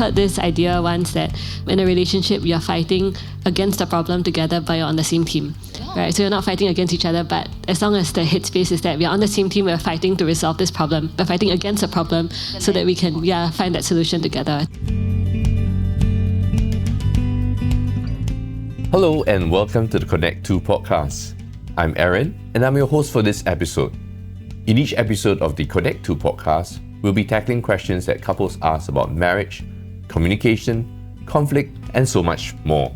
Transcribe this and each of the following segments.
heard this idea once that in a relationship, you're fighting against the problem together, but you're on the same team. Right? So you're not fighting against each other, but as long as the headspace is that we're on the same team, we're fighting to resolve this problem. We're fighting against a problem so that we can find that solution together. Hello and welcome to the Connect 2 podcast. I'm Aaron and I'm your host for this episode. In each episode of the Connect 2 podcast, we'll be tackling questions that couples ask about marriage, communication, conflict, and so much more.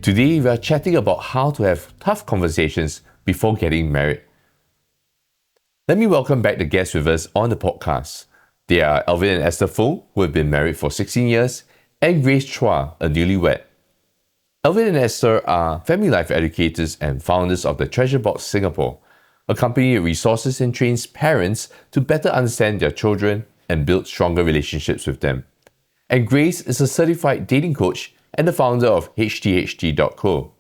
Today, we are chatting about how to have tough conversations before getting married. Let me welcome back the guests with us on the podcast. They are Elvin and Esther Foong, who have been married for 16 years, and Grace Chua, a newlywed. Elvin and Esther are family life educators and founders of the Treasure Box Singapore, a company that resources and trains parents to better understand their children and build stronger relationships with them. And Grace is a certified dating coach and the founder of htht.co.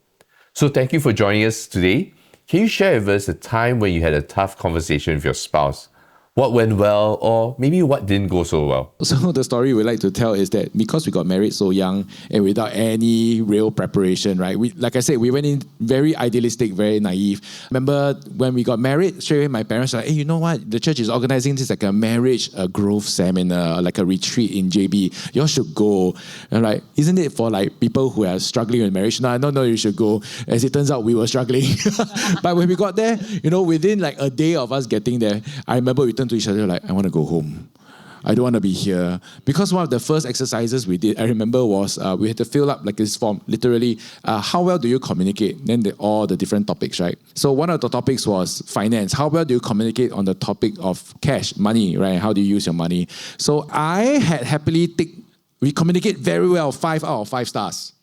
So thank you for joining us today. Can you share with us a time when you had a tough conversation with your spouse? What went well, or maybe what didn't go so well? So the story we like to tell is that because we got married so young and without any real preparation, right? Like I said, we went in very idealistic, very naive. Remember when we got married, straight away my parents were like, hey, you know what? The church is organizing this like a marriage growth seminar, like a retreat in JB. You all should go. And like, isn't it for like people who are struggling with marriage? No, you should go. As it turns out, we were struggling. But when we got there, within like a day of us getting there, I remember we turned to each other like, I want to go home. I don't want to be here. Because one of the first exercises we did, I remember, was we had to fill up like this form, literally, how well do you communicate? Then all the different topics, right? So one of the topics was finance. How well do you communicate on the topic of cash, money, right? How do you use your money? So I had happily we communicate very well, 5 out of 5 stars.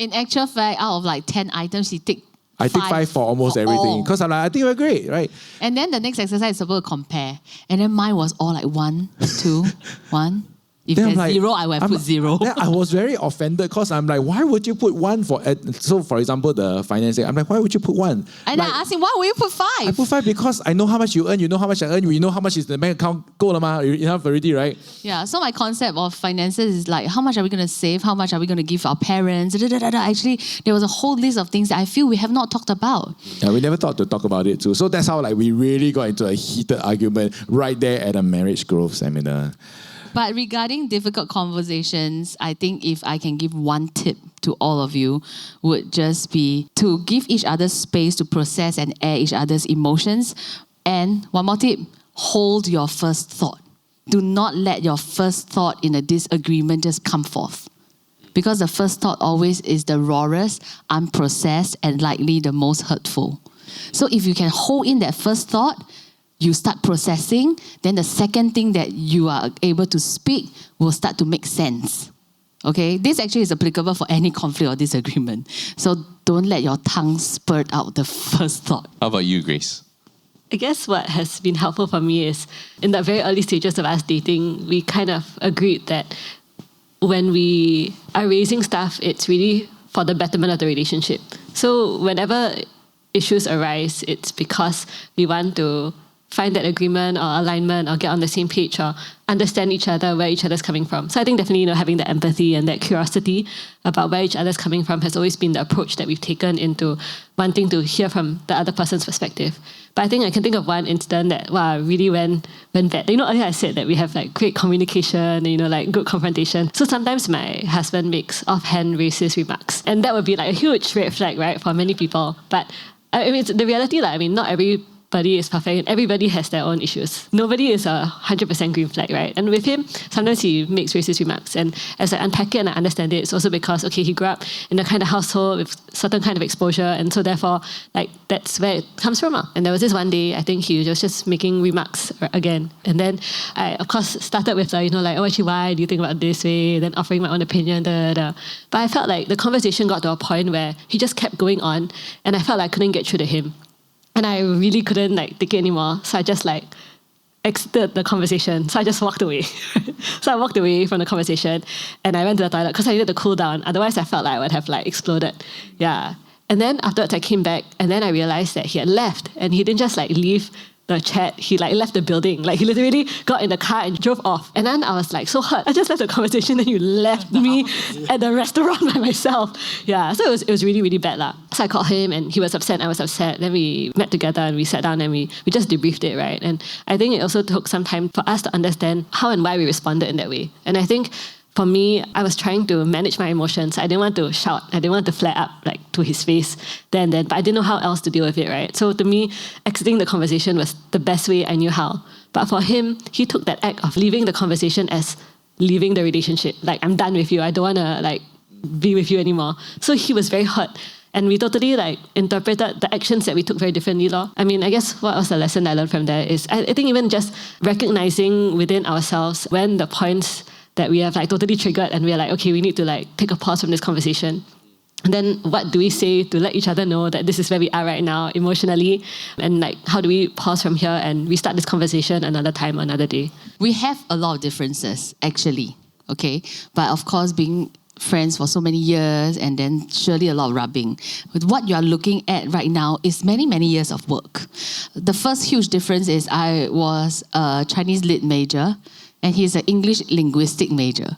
In actual fact, out of like 10 items, he take I take 5 for almost everything. Because I'm like, I think we're great, right? And then the next exercise is supposed to compare. And then mine was all like 1, 2, 1. If then there's like, 0, I would have put 0. Then I was very offended because I'm like, why would you put 1 for... So for example, the finance, I'm like, why would you put 1? And like, I asked him, why would you put 5? I put 5 because I know how much you earn, you know how much I earn, we know how much is the bank account, go la ma, enough already, right? Yeah, so my concept of finances is like, how much are we going to save? How much are we going to give our parents? Actually, there was a whole list of things that I feel we have not talked about. Yeah, we never thought to talk about it too. So that's how like we really got into a heated argument right there at a marriage growth seminar. But regarding difficult conversations, I think if I can give one tip to all of you, would just be to give each other space to process and air each other's emotions. And one more tip, hold your first thought. Do not let your first thought in a disagreement just come forth. Because the first thought always is the rawest, unprocessed, and likely the most hurtful. So if you can hold in that first thought, you start processing, then the second thing that you are able to speak will start to make sense. Okay? This actually is applicable for any conflict or disagreement. So don't let your tongue spurt out the first thought. How about you, Grace? I guess what has been helpful for me is in the very early stages of us dating, we kind of agreed that when we are raising stuff, it's really for the betterment of the relationship. So whenever issues arise, it's because we want to find that agreement or alignment or get on the same page or understand each other, where each other's coming from. So I think definitely, having the empathy and that curiosity about where each other's coming from has always been the approach that we've taken into wanting to hear from the other person's perspective. But I think I can think of one incident that really went bad. Earlier I said that we have like great communication, like good confrontation. So sometimes my husband makes offhand racist remarks. And that would be like a huge red flag, right, for many people. But I mean, it's the reality, not everybody is perfect and everybody has their own issues. Nobody is 100% green flag, right? And with him, sometimes he makes racist remarks. And as I unpack it and I understand it, it's also because, he grew up in a kind of household with certain kind of exposure. And so therefore, that's where it comes from. And there was this one day, I think he was just making remarks again. And then I, of course, started with actually, why do you think about it this way? Then offering my own opinion, But I felt like the conversation got to a point where he just kept going on. And I felt like I couldn't get through to him. And I really couldn't take it anymore. So I just exited the conversation. So I just walked away. So I walked away from the conversation and I went to the toilet because I needed to cool down. Otherwise I felt like I would have exploded. Yeah. And then afterwards I came back and then I realized that he had left and he didn't just leave the chat, he like left the building. Like he literally got in the car and drove off. And then I was like so hurt. I just left the conversation, then you left me at the restaurant by myself. Yeah, so it was really, really bad lah. So I called him and he was upset, I was upset. Then we met together and we sat down and we just debriefed it, right? And I think it also took some time for us to understand how and why we responded in that way. And I think for me, I was trying to manage my emotions. I didn't want to shout. I didn't want to flare up like to his face then, but I didn't know how else to deal with it, right? So to me, exiting the conversation was the best way I knew how. But for him, he took that act of leaving the conversation as leaving the relationship. Like, I'm done with you. I don't want to like be with you anymore. So he was very hurt. And we totally like interpreted the actions that we took very differently. I mean, I guess what was the lesson I learned from there is, I think even just recognizing within ourselves when the points that we have like totally triggered and we're like, okay, we need to like take a pause from this conversation. And then what do we say to let each other know that this is where we are right now emotionally? And like, how do we pause from here and restart this conversation another time, another day? We have a lot of differences, actually, okay? But of course, being friends for so many years and then surely a lot of rubbing. With what you are looking at right now is many, many years of work. The first huge difference is I was a Chinese lit major and he's an English linguistic major.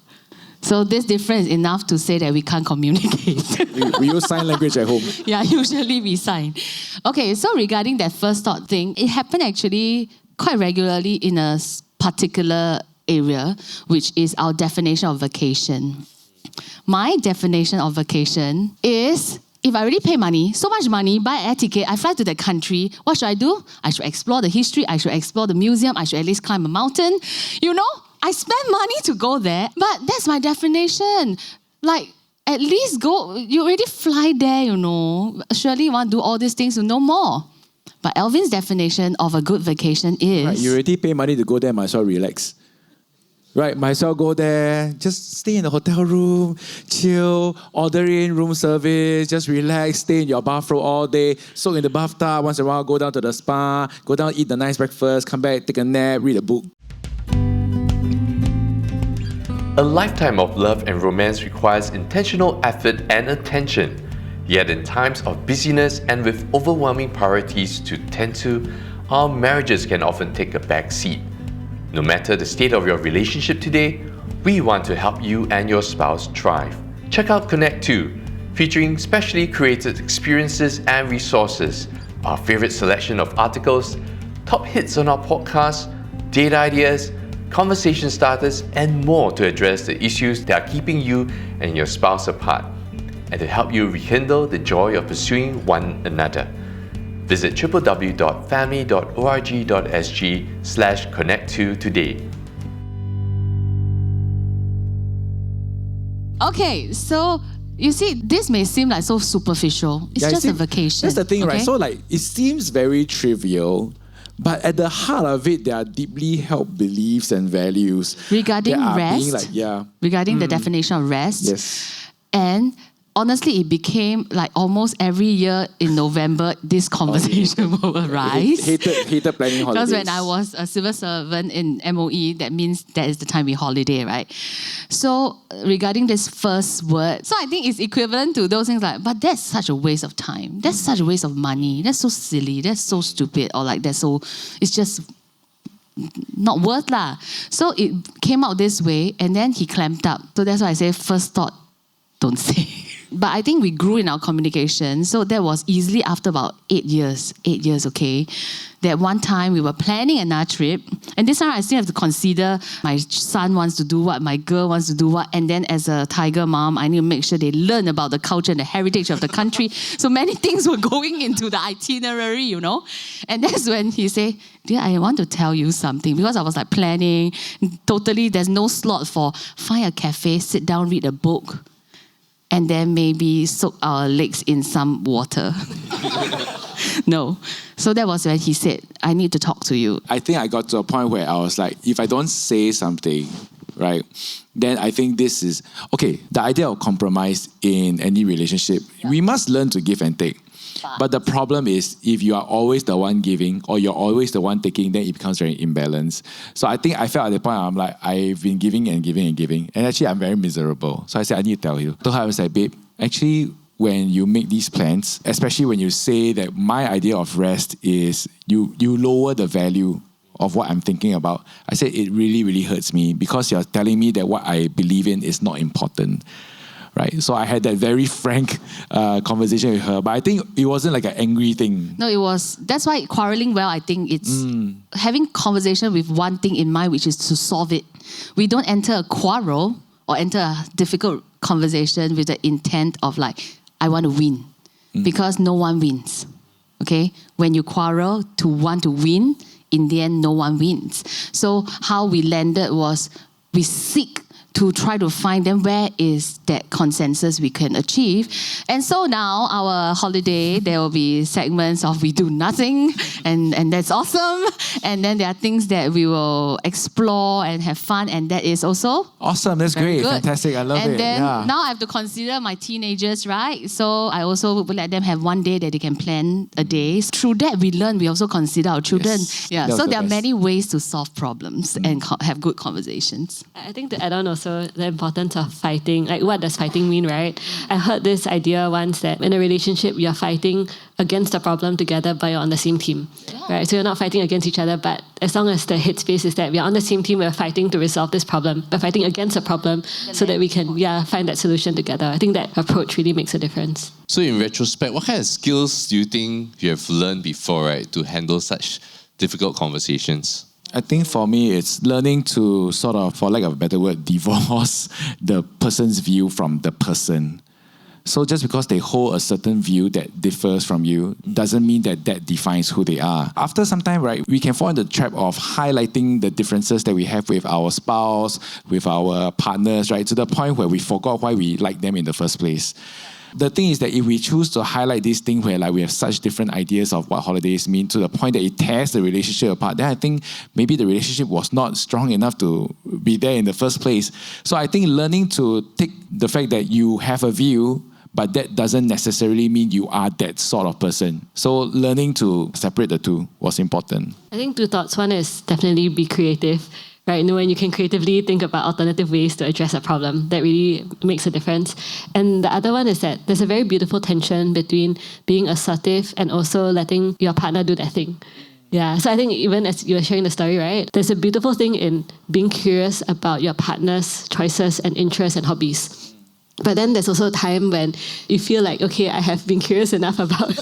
So this difference is enough to say that we can't communicate. We use sign language at home. Yeah, usually we sign. Okay, so regarding that first thought thing, it happened actually quite regularly in a particular area, which is our definition of vacation. My definition of vacation is, if I really pay money, so much money, buy an air ticket, I fly to that country, what should I do? I should explore the history, I should explore the museum, I should at least climb a mountain. You know, I spend money to go there, but that's my definition. Like, at least go, you already fly there, you know. Surely you want to do all these things to know more. But Elvin's definition of a good vacation is... Right, you already pay money to go there, might as well relax. Right, might as well go there, just stay in the hotel room, chill, order in room service, just relax, stay in your bathrobe all day, soak in the bathtub, once in a while go down to the spa, go down, eat the nice breakfast, come back, take a nap, read a book. A lifetime of love and romance requires intentional effort and attention. Yet in times of busyness and with overwhelming priorities to tend to, our marriages can often take a back seat. No matter the state of your relationship today, we want to help you and your spouse thrive. Check out Connect 2, featuring specially created experiences and resources, our favorite selection of articles, top hits on our podcast, date ideas, conversation starters, and more to address the issues that are keeping you and your spouse apart, and to help you rekindle the joy of pursuing one another. Visit www.family.org.sg/connect2 today. Okay, so you see, this may seem like so superficial. It's just a vacation. That's the thing, okay? right? So like, it seems very trivial, but at the heart of it, there are deeply held beliefs and values. Regarding that are rest, being regarding the definition of rest. Yes. And honestly, it became like almost every year in November, this conversation will arise. Hated planning holidays. Because when I was a civil servant in MOE, that means that is the time we holiday, right? So regarding this first word, so I think it's equivalent to those things like, but that's such a waste of time. That's such a waste of money. That's so silly. That's so stupid. Or like, that's so, it's just not worth lah. So it came out this way and then he clamped up. So that's why I say first thought, don't say. But I think we grew in our communication. So that was easily after about 8 years, okay? That one time we were planning another trip. And this time I still have to consider my son wants to do what, my girl wants to do what. And then as a tiger mom, I need to make sure they learn about the culture and the heritage of the country. So many things were going into the itinerary, you know? And that's when he said, dear, I want to tell you something. Because I was like planning, totally, there's no slot for find a cafe, sit down, read a book, and then maybe soak our legs in some water. No. So that was when he said, I need to talk to you. I think I got to a point where I was like, if I don't say something, right, then I think this is, okay, the idea of compromise in any relationship, we must learn to give and take. But the problem is, if you are always the one giving or you're always the one taking, then it becomes very imbalanced. So I think I felt at the point, I'm like, I've been giving and giving and giving. And actually, I'm very miserable. So I said, I need to tell you. Told her, I was like, babe, actually, when you make these plans, especially when you say that my idea of rest is you lower the value of what I'm thinking about. I say it really, really hurts me because you're telling me that what I believe in is not important. Right, so I had that very frank conversation with her, but I think it wasn't like an angry thing. No, it was. That's why quarreling well, I think it's having conversation with one thing in mind, which is to solve it. We don't enter a quarrel or enter a difficult conversation with the intent of like, I want to win, because no one wins. Okay, when you quarrel to want to win, in the end, no one wins. So how we landed was we seek to try to find them where is that consensus we can achieve. And so now our holiday, there will be segments of we do nothing, and that's awesome. And then there are things that we will explore and have fun, and that is also awesome. That's great. good. Fantastic. I love it. And then Yeah. now I have to consider my teenagers, right? So I also will let them have one day that they can plan a day. Through that, we learn, we also consider our children. Yes. Yeah. That was So the there are best. many ways to solve problems and have good conversations. I think to add on also the importance of fighting. Like, what does fighting mean, right? I heard this idea once that in a relationship, you're fighting against the problem together, but you're on the same team, right? So you're not fighting against each other, but as long as the headspace is that we're on the same team, we're fighting to resolve this problem. We're fighting against a problem so that we can, find that solution together. I think that approach really makes a difference. So in retrospect, what kind of skills do you think you have learned before, right, to handle such difficult conversations? I think for me, it's learning to sort of, for lack of a better word, divorce the person's view from the person. So just because they hold a certain view that differs from you doesn't mean that that defines who they are. After some time, right, we can fall into the trap of highlighting the differences that we have with our spouse, with our partners, right, to the point where we forgot why we like them in the first place. The thing is that if we choose to highlight this thing where like we have such different ideas of what holidays mean to the point that it tears the relationship apart, then I think maybe the relationship was not strong enough to be there in the first place. So I think learning to take the fact that you have a view, but that doesn't necessarily mean you are that sort of person. So learning to separate the two was important. I think two thoughts. One is definitely be creative. Right, when you can creatively think about alternative ways to address a problem, that really makes a difference. And the other one is that there's a very beautiful tension between being assertive and also letting your partner do their thing. Yeah, so I think even as you were sharing the story, right, there's a beautiful thing in being curious about your partner's choices and interests and hobbies. But then there's also a time when you feel like, okay, I have been curious enough about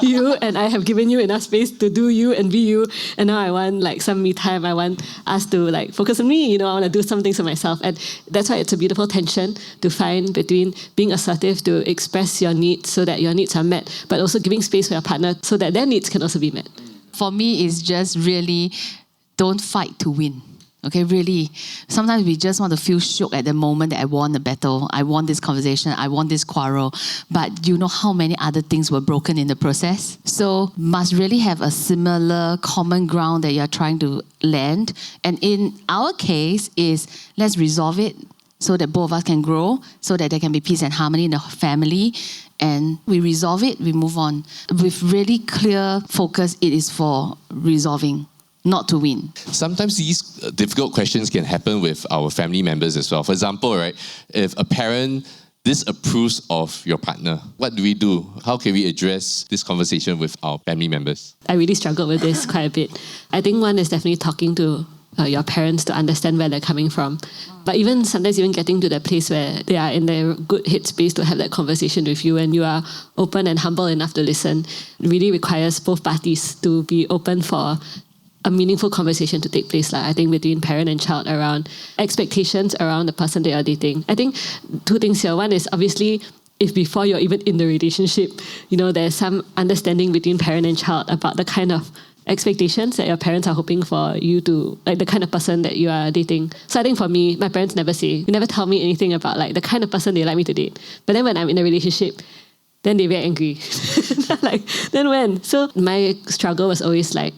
you and I have given you enough space to do you and be you. And now I want like some me time. I want us to like focus on me. I want to do some things for myself. And that's why it's a beautiful tension to find between being assertive to express your needs so that your needs are met, but also giving space for your partner so that their needs can also be met. For me, it's just really don't fight to win. Okay, really. Sometimes we just want to feel shook at the moment that I won the battle, I won this conversation, I won this quarrel. But you know how many other things were broken in the process? So must really have a similar common ground that you're trying to land. And in our case is let's resolve it so that both of us can grow, so that there can be peace and harmony in the family. And we resolve it, we move on. With really clear focus, it is for resolving, not to win. Sometimes these difficult questions can happen with our family members as well. For example, right, if a parent disapproves of your partner, what do we do? How can we address this conversation with our family members? I really struggled with this quite a bit. I think one is definitely talking to your parents to understand where they're coming from. But even sometimes even getting to the place where they are in their good headspace to have that conversation with you and you are open and humble enough to listen really requires both parties to be open for a meaningful conversation to take place, I think, between parent and child around expectations around the person they are dating. I think two things here. One is obviously if before you're even in the relationship, there's some understanding between parent and child about the kind of expectations that your parents are hoping for you to, like the kind of person that you are dating. So I think for me, my parents never tell me anything about like the kind of person they like me to date. But then when I'm in a relationship, then they get angry. Then when? So my struggle was always like,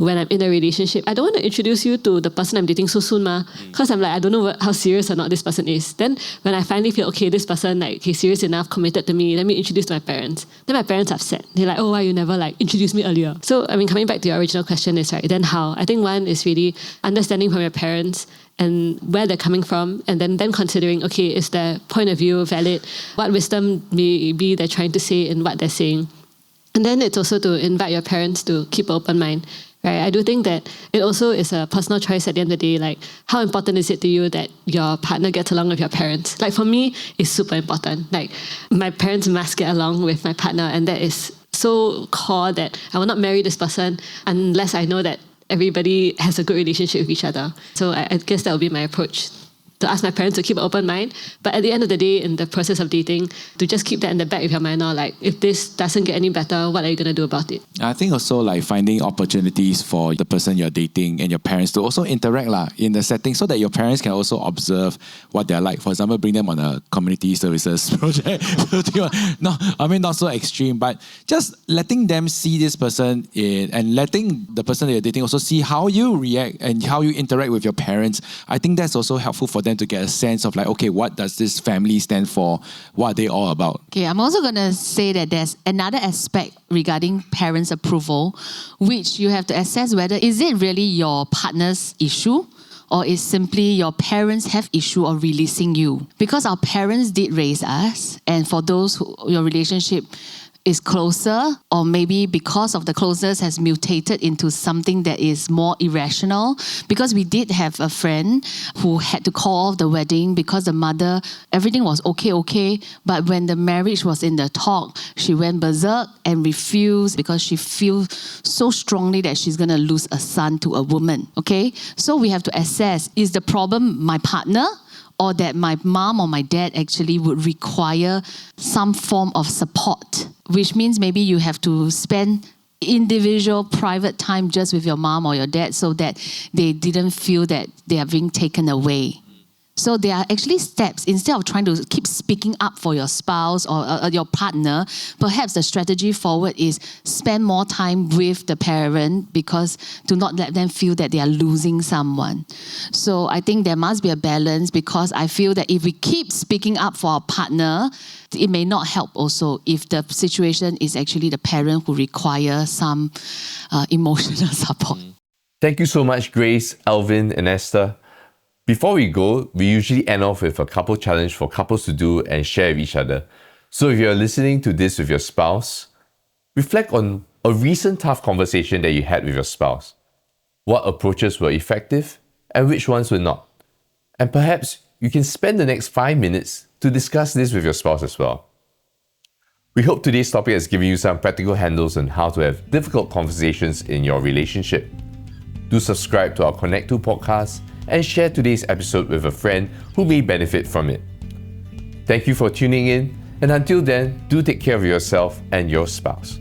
when I'm in a relationship, I don't want to introduce you to the person I'm dating so soon, because I'm like, I don't know how serious or not this person is. Then when I finally feel, okay, this person like, he's serious enough, committed to me, let me introduce to my parents. Then my parents are upset. They're like, oh, why you never like introduced me earlier? So I mean, coming back to your original question is right, then how? I think one is really understanding from your parents and where they're coming from, and then considering, okay, is their point of view valid? What wisdom maybe they're trying to say in what they're saying? And then it's also to invite your parents to keep an open mind. Right? I do think that it also is a personal choice at the end of the day. Like, how important is it to you that your partner gets along with your parents? Like, for me, it's super important. Like, my parents must get along with my partner, and that is so core that I will not marry this person unless I know that everybody has a good relationship with each other. So I guess that would be my approach, to ask my parents to keep an open mind. But at the end of the day, in the process of dating, to just keep that in the back of your mind now, like, if this doesn't get any better, what are you going to do about it? I think also like finding opportunities for the person you're dating and your parents to also interact in the setting, so that your parents can also observe what they're like. For example, bring them on a community services project. No, I mean, not so extreme, but just letting them see this person and letting the person that you're dating also see how you react and how you interact with your parents. I think that's also helpful for them to get a sense of like, okay, what does this family stand for? What are they all about? Okay, I'm also going to say that there's another aspect regarding parents' approval, which you have to assess whether is it really your partner's issue, or is simply your parents have issue of releasing you. Because our parents did raise us, and for those who your relationship is closer, or maybe because of the closeness has mutated into something that is more irrational. Because we did have a friend who had to call off the wedding because the mother, everything was okay, but when the marriage was in the talk, she went berserk and refused because she feels so strongly that she's going to lose a son to a woman. Okay, so we have to assess, is the problem my partner, or that my mom or my dad actually would require some form of support, which means maybe you have to spend individual private time just with your mom or your dad so that they didn't feel that they are being taken away. So there are actually steps. Instead of trying to keep speaking up for your spouse or your partner, perhaps the strategy forward is spend more time with the parent, because do not let them feel that they are losing someone. So I think there must be a balance, because I feel that if we keep speaking up for our partner, it may not help also if the situation is actually the parent who requires some emotional support. Thank you so much, Grace, Elvin, and Esther. Before we go, we usually end off with a couple challenge for couples to do and share with each other. So if you're listening to this with your spouse, reflect on a recent tough conversation that you had with your spouse. What approaches were effective and which ones were not? And perhaps you can spend the next 5 minutes to discuss this with your spouse as well. We hope today's topic has given you some practical handles on how to have difficult conversations in your relationship. Do subscribe to our Connect 2 podcast and share today's episode with a friend who may benefit from it. Thank you for tuning in, and until then, do take care of yourself and your spouse.